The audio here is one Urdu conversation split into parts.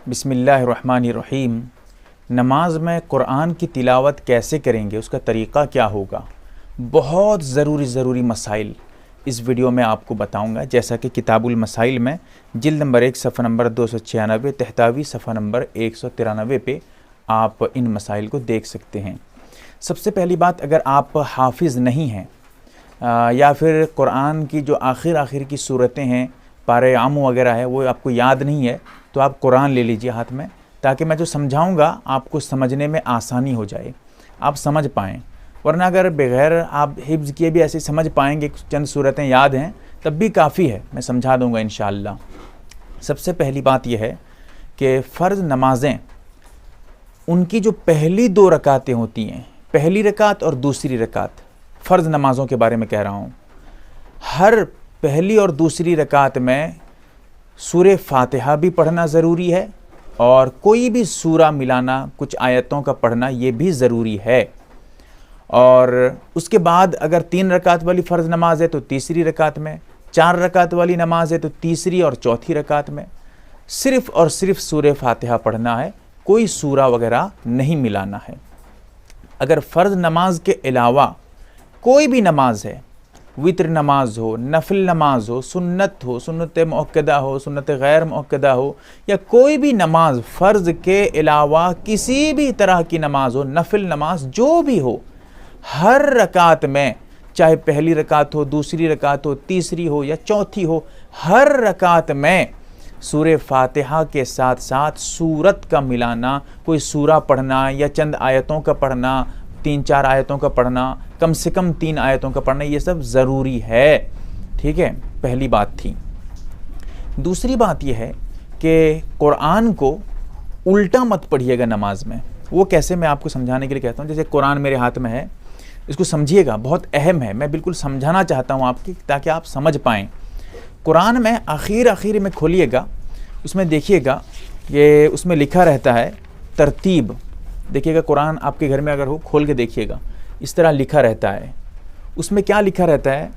بسم اللہ الرحمن الرحیم۔ نماز میں قرآن کی تلاوت کیسے کریں گے، اس کا طریقہ کیا ہوگا، بہت ضروری مسائل اس ویڈیو میں آپ کو بتاؤں گا، جیسا کہ کتاب المسائل میں جلد نمبر 1 صفحہ نمبر 296 تحتاوی صفحہ نمبر 193 پہ آپ ان مسائل کو دیکھ سکتے ہیں۔ سب سے پہلی بات، اگر آپ حافظ نہیں ہیں یا پھر قرآن کی جو آخر کی صورتیں ہیں، پارے عام وغیرہ ہے، وہ آپ کو یاد نہیں ہے، تو آپ قرآن لے لیجئے ہاتھ میں، تاکہ میں جو سمجھاؤں گا آپ کو سمجھنے میں آسانی ہو جائے، آپ سمجھ پائیں۔ ورنہ اگر بغیر آپ حفظ کیے بھی ایسے سمجھ پائیں گے، چند صورتیں یاد ہیں تب بھی کافی ہے، میں سمجھا دوں گا انشاءاللہ۔ سب سے پہلی بات یہ ہے کہ فرض نمازیں، ان کی جو پہلی 2 رکعتیں ہوتی ہیں، پہلی رکعت اور دوسری رکعت، فرض نمازوں کے بارے میں کہہ رہا ہوں، ہر پہلی اور دوسری رکعت میں سورہ فاتحہ بھی پڑھنا ضروری ہے، اور کوئی بھی سورہ ملانا، کچھ آیتوں کا پڑھنا، یہ بھی ضروری ہے۔ اور اس کے بعد اگر 3 رکعت والی فرض نماز ہے تو تیسری رکعت میں، 4 رکعت والی نماز ہے تو تیسری اور چوتھی رکعت میں صرف اور صرف سورہ فاتحہ پڑھنا ہے، کوئی سورہ وغیرہ نہیں ملانا ہے۔ اگر فرض نماز کے علاوہ کوئی بھی نماز ہے، وتر نماز ہو، نفل نماز ہو، سنت مؤکدہ ہو، سنت غیر مؤکدہ ہو، یا کوئی بھی نماز فرض کے علاوہ کسی بھی طرح کی نماز ہو، نفل نماز جو بھی ہو، ہر رکعت میں، چاہے پہلی رکعت ہو، دوسری رکعت ہو، تیسری ہو یا چوتھی ہو، ہر رکعت میں سورہ فاتحہ کے ساتھ ساتھ سورت کا ملانا، کوئی سورہ پڑھنا یا چند آیتوں کا پڑھنا، 3-4 آیتوں کا پڑھنا، کم سے کم 3 آیتوں کا پڑھنا، یہ سب ضروری ہے۔ ٹھیک ہے، پہلی بات تھی۔ دوسری بات یہ ہے کہ قرآن کو الٹا مت پڑھیے گا نماز میں۔ وہ کیسے، میں آپ کو سمجھانے کے لیے کہتا ہوں۔ جیسے قرآن میرے ہاتھ میں ہے، اس کو سمجھیے گا، بہت اہم ہے، میں بالکل سمجھانا چاہتا ہوں آپ کی، تاکہ آپ سمجھ پائیں۔ قرآن میں آخر میں کھولیے گا، اس میں دیکھیے گا، یہ اس میں لکھا رہتا ہے ترتیب۔ دیکھیے گا، قرآن آپ کے گھر میں اگر ہو، کھول کے دیکھیے گا، اس طرح لکھا رہتا ہے۔ اس میں کیا لکھا رہتا ہے؟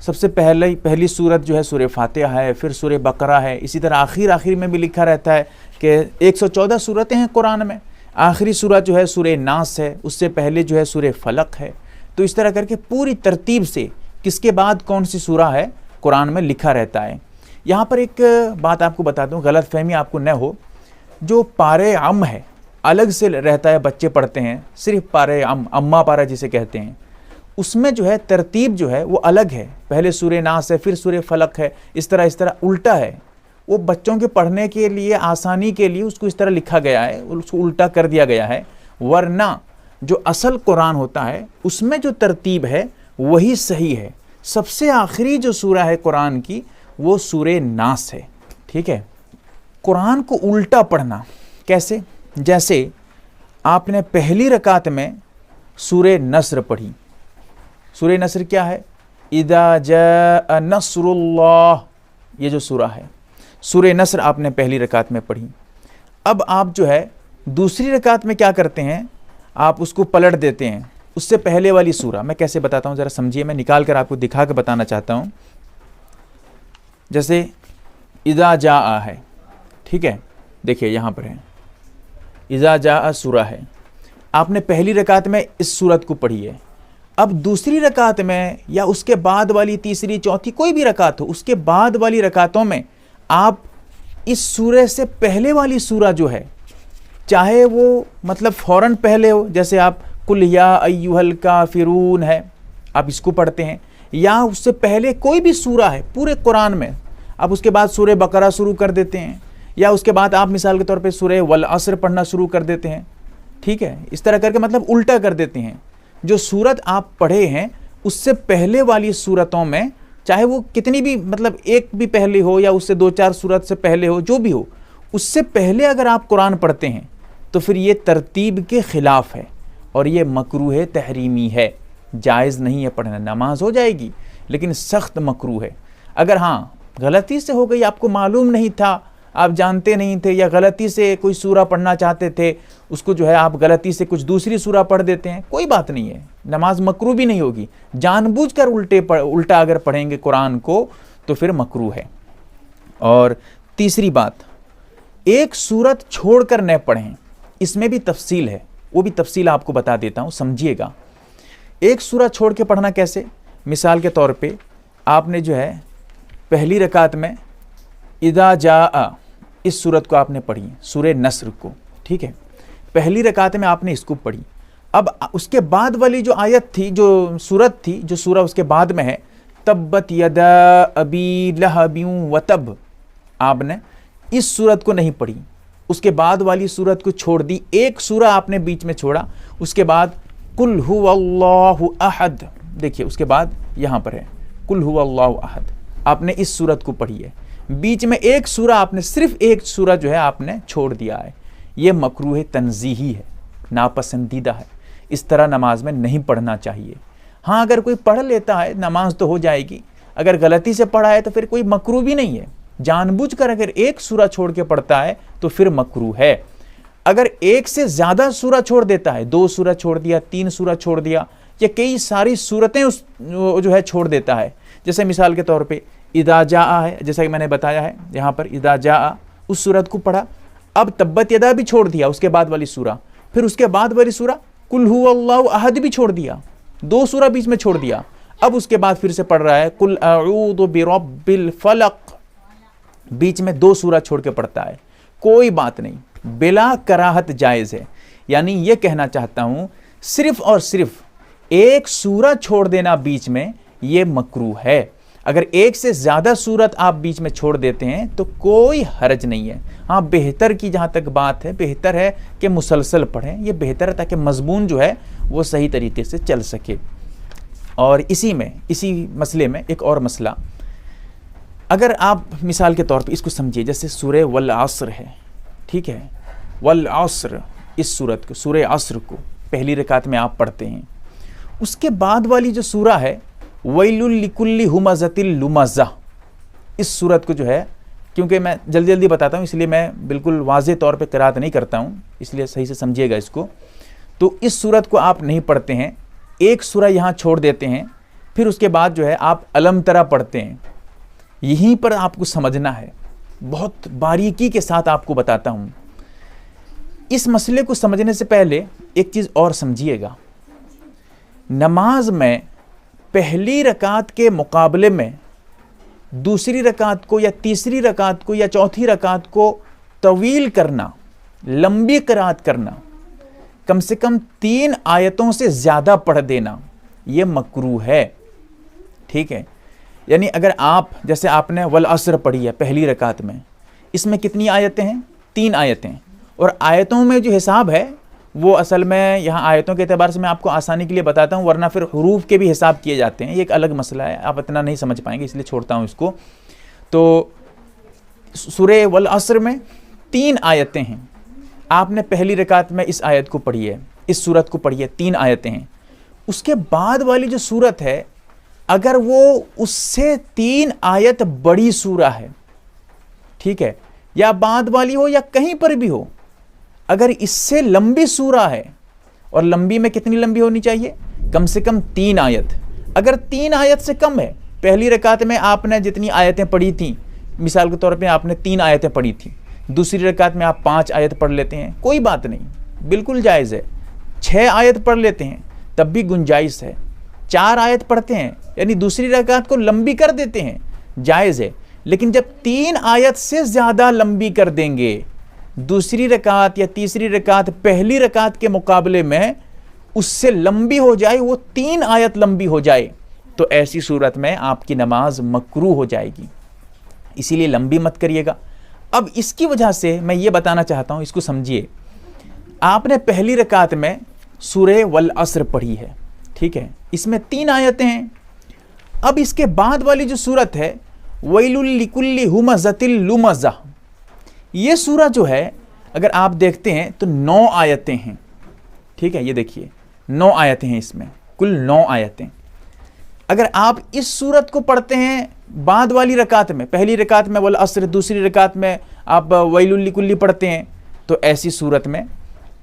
سب سے پہلی سورت جو ہے سورہ فاتحہ ہے، پھر سورہ بقرہ ہے، اسی طرح آخر میں بھی لکھا رہتا ہے کہ 114 سورتیں ہیں قرآن میں، آخری سورت جو ہے سورہ ناس ہے، اس سے پہلے جو ہے سورہ فلق ہے۔ تو اس طرح کر کے پوری ترتیب سے کس کے بعد کون سی سورہ ہے قرآن میں لکھا رہتا ہے۔ یہاں پر ایک بات آپ کو بتاتا ہوں، غلط فہمی آپ کو نہ ہو، جو پارے عم ہے الگ سے رہتا ہے، بچے پڑھتے ہیں، صرف پارے عم، امہ پارہ جسے کہتے ہیں، اس میں جو ہے ترتیب جو ہے وہ الگ ہے، پہلے سورہ ناس ہے، پھر سورہ فلق ہے، اس طرح الٹا ہے۔ وہ بچوں کے پڑھنے کے لیے، آسانی کے لیے اس کو اس طرح لکھا گیا ہے، اس کو الٹا کر دیا گیا ہے، ورنہ جو اصل قرآن ہوتا ہے اس میں جو ترتیب ہے وہی صحیح ہے۔ سب سے آخری جو سورہ ہے قرآن کی وہ سورہ ناس ہے۔ ٹھیک ہے، قرآن کو الٹا پڑھنا کیسے؟ جیسے آپ نے پہلی رکعت میں سورہ نصر پڑھی۔ سورہ نصر کیا ہے؟ اذا جاء نصر اللہ، یہ جو سورہ ہے، سورہ نصر آپ نے پہلی رکعت میں پڑھی۔ اب آپ جو ہے دوسری رکعت میں کیا کرتے ہیں؟ آپ اس کو پلٹ دیتے ہیں، اس سے پہلے والی سورہ، میں کیسے بتاتا ہوں ذرا سمجھیے، میں نکال کر آپ کو دکھا کے بتانا چاہتا ہوں۔ جیسے اذا جاء ہے، ٹھیک ہے، دیکھیے یہاں پر ہے اذا جاء سورہ ہے، آپ نے پہلی رکعت میں اس سورت کو پڑھی ہے۔ اب دوسری رکعت میں یا اس کے بعد والی تیسری، چوتھی، کوئی بھی رکعت ہو، اس کے بعد والی رکعتوں میں آپ اس سورہ سے پہلے والی سورہ جو ہے، چاہے وہ مطلب فوراً پہلے ہو، جیسے آپ قل یا ایھا الکافرون ہے، آپ اس کو پڑھتے ہیں، یا اس سے پہلے کوئی بھی سورہ ہے پورے قرآن میں، آپ اس کے بعد سورہ بقرہ شروع کر دیتے ہیں، یا اس کے بعد آپ مثال کے طور پہ سورہ والعصر پڑھنا شروع کر دیتے ہیں۔ ٹھیک ہے، اس طرح کر کے مطلب الٹا کر دیتے ہیں۔ جو سورت آپ پڑھے ہیں اس سے پہلے والی سورتوں میں، چاہے وہ کتنی بھی مطلب ایک بھی پہلے ہو یا اس سے 2-4 سورت سے پہلے ہو، جو بھی ہو، اس سے پہلے اگر آپ قرآن پڑھتے ہیں تو پھر یہ ترتیب کے خلاف ہے، اور یہ مکروہ تحریمی ہے، جائز نہیں ہے پڑھنا۔ نماز ہو جائے گی لیکن سخت مکروہ ہے۔ اگر ہاں غلطی سے ہو گئی، آپ کو معلوم نہیں تھا، آپ جانتے نہیں تھے، یا غلطی سے کوئی سورہ پڑھنا چاہتے تھے، اس کو جو ہے آپ غلطی سے کچھ دوسری سورہ پڑھ دیتے ہیں، کوئی بات نہیں ہے، نماز مکروہ بھی نہیں ہوگی۔ جان بوجھ کر الٹا اگر پڑھیں گے قرآن کو تو پھر مکروہ ہے۔ اور تیسری بات، ایک سورت چھوڑ کر نہ پڑھیں، اس میں بھی تفصیل ہے، وہ بھی تفصیل آپ کو بتا دیتا ہوں، سمجھیے گا۔ ایک سورت چھوڑ کے پڑھنا کیسے؟ مثال کے طور پہ آپ نے جو ہے پہلی رکعت میں اذا جاء، اس سورت کو آپ نے پڑھی، سورہ نصر کو، ٹھیک ہے، پہلی رکعت میں آپ نے اس کو پڑھی۔ اب اس کے بعد والی جو آیت تھی، جو سورت تھی، جو سورہ اس کے بعد میں ہے، تبت یدا ابی لہب وتب، آپ نے اس سورت کو نہیں پڑھی، اس کے بعد والی سورت کو چھوڑ دی، ایک سورہ آپ نے بیچ میں چھوڑا، اس کے بعد قل هو اللہ احد، دیکھیے اس کے بعد یہاں پر ہے قل هو اللہ احد، آپ نے اس سورت کو پڑھی ہے، بیچ میں ایک سورہ آپ نے، صرف ایک سورہ جو ہے آپ نے چھوڑ دیا ہے، یہ مکروہ تنزیہی ہے، ناپسندیدہ ہے، اس طرح نماز میں نہیں پڑھنا چاہیے۔ ہاں اگر کوئی پڑھ لیتا ہے نماز تو ہو جائے گی، اگر غلطی سے پڑھا ہے تو پھر کوئی مکروہ بھی نہیں ہے، جان بوجھ کر اگر ایک سورہ چھوڑ کے پڑھتا ہے تو پھر مکروہ ہے۔ اگر ایک سے زیادہ سورہ چھوڑ دیتا ہے، 2 سورہ چھوڑ دیا، 3 سورہ چھوڑ دیا، یا کئی ساری سورتیں جو ہے چھوڑ دیتا ہے، جیسے مثال کے طور پہ اذا جاء ہے، جیسا کہ میں نے بتایا ہے یہاں پر اذا جاء، اس سورت کو پڑھا، اب تبت یدا بھی چھوڑ دیا اس کے بعد والی سورہ، پھر اس کے بعد والی سورہ قل هو اللہ احد بھی چھوڑ دیا، 2 سورہ بیچ میں چھوڑ دیا، اب اس کے بعد پھر سے پڑھ رہا ہے قل اعوذ برب الفلق، بیچ میں 2 سورہ چھوڑ کے پڑھتا ہے، کوئی بات نہیں، بلا کراہت جائز ہے۔ یعنی یہ کہنا چاہتا ہوں صرف اور صرف ایک سورہ چھوڑ دینا بیچ میں یہ مکروہ ہے۔ اگر ایک سے زیادہ سورت آپ بیچ میں چھوڑ دیتے ہیں تو کوئی حرج نہیں ہے۔ ہاں بہتر کی جہاں تک بات ہے، بہتر ہے کہ مسلسل پڑھیں، یہ بہتر ہے تاکہ مضمون جو ہے وہ صحیح طریقے سے چل سکے۔ اور اسی مسئلے میں ایک اور مسئلہ، اگر آپ مثال کے طور پہ اس کو سمجھیے، جیسے سورہ والعصر ہے، ٹھیک ہے، والعصر، اس سورت کو، سورہ عصر کو پہلی رکعت میں آپ پڑھتے ہیں، اس کے بعد والی جو سورہ ہے ویل لکل ہمزۃ لمزہ، اس سورت کو جو ہے، کیونکہ میں جلدی جلدی بتاتا ہوں اس لیے میں بالکل واضح طور پہ قرات نہیں کرتا ہوں، اس لیے صحیح سے سمجھیے گا اس کو، تو اس سورت کو آپ نہیں پڑھتے ہیں، ایک سورہ یہاں چھوڑ دیتے ہیں، پھر اس کے بعد جو ہے آپ الم ترا پڑھتے ہیں۔ یہیں پر آپ کو سمجھنا ہے، بہت باریکی کے ساتھ آپ کو بتاتا ہوں۔ اس مسئلے کو سمجھنے سے پہلے ایک چیز اور سمجھیے گا، نماز میں پہلی رکعت کے مقابلے میں دوسری رکعت کو یا تیسری رکعت کو یا چوتھی رکعت کو طویل کرنا، لمبی قرات کرنا، کم سے کم 3 آیتوں سے زیادہ پڑھ دینا، یہ مکروہ ہے، ٹھیک ہے۔ یعنی اگر آپ، جیسے آپ نے والعصر پڑھی ہے پہلی رکعت میں، اس میں کتنی آیتیں ہیں؟ 3 آیتیں، اور آیتوں میں جو حساب ہے وہ اصل میں یہاں آیتوں کے اعتبار سے میں آپ کو آسانی کے لیے بتاتا ہوں، ورنہ پھر حروف کے بھی حساب کیے جاتے ہیں، یہ ایک الگ مسئلہ ہے، آپ اتنا نہیں سمجھ پائیں گے اس لیے چھوڑتا ہوں اس کو۔ تو سورہ والعصر میں 3 آیتیں ہیں، آپ نے پہلی رکعت میں اس آیت کو پڑھی ہے، اس سورت کو پڑھی ہے، 3 آیتیں ہیں، اس کے بعد والی جو سورت ہے اگر وہ اس سے 3 آیت بڑی سورہ ہے، ٹھیک ہے، یا بعد والی ہو یا کہیں پر بھی ہو، اگر اس سے لمبی سورہ ہے، اور لمبی میں کتنی لمبی ہونی چاہیے؟ کم سے کم 3 آیت، اگر 3 آیت سے کم ہے، پہلی رکعت میں آپ نے جتنی آیتیں پڑھی تھیں، مثال کے طور پہ آپ نے 3 آیتیں پڑھی تھیں، دوسری رکعت میں آپ 5 آیت پڑھ لیتے ہیں، کوئی بات نہیں، بالکل جائز ہے، 6 آیت پڑھ لیتے ہیں تب بھی گنجائش ہے، 4 آیت پڑھتے ہیں یعنی دوسری رکعت کو لمبی کر دیتے ہیں، جائز ہے، لیکن جب 3 آیت سے زیادہ لمبی کر دیں گے، دوسری رکعت یا تیسری رکعت پہلی رکعت کے مقابلے میں اس سے لمبی ہو جائے، وہ 3 آیت لمبی ہو جائے، تو ایسی صورت میں آپ کی نماز مکروہ ہو جائے گی، اسی لیے لمبی مت کریے گا۔ اب اس کی وجہ سے میں یہ بتانا چاہتا ہوں، اس کو سمجھیے، آپ نے پہلی رکعت میں سورہ والعصر پڑھی ہے، ٹھیک ہے، اس میں 3 آیتیں ہیں، اب اس کے بعد والی جو سورت ہے ویل لکل ہمزۃ لمزہ، یہ سورہ جو ہے اگر آپ دیکھتے ہیں تو 9 آیتیں ہیں، ٹھیک ہے، یہ دیکھیے 9 آیتیں ہیں، اس میں کل 9 آیتیں۔ اگر آپ اس سورت کو پڑھتے ہیں بعد والی رکعت میں، پہلی رکعت میں والعصر، دوسری رکعت میں آپ ویل لکل پڑھتے ہیں، تو ایسی صورت میں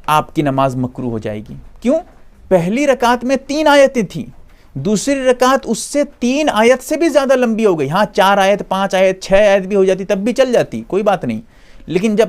آپ کی نماز مکروہ ہو جائے گی۔ کیوں؟ پہلی رکعت میں 3 آیتیں تھیں، دوسری رکعت اس سے 3 آیت سے بھی زیادہ لمبی ہو گئی، ہاں 4 آیت، 5 آیت، 6 آیت بھی ہو جاتی تب بھی چل جاتی، کوئی بات نہیں، لیکن جب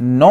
9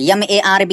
MARB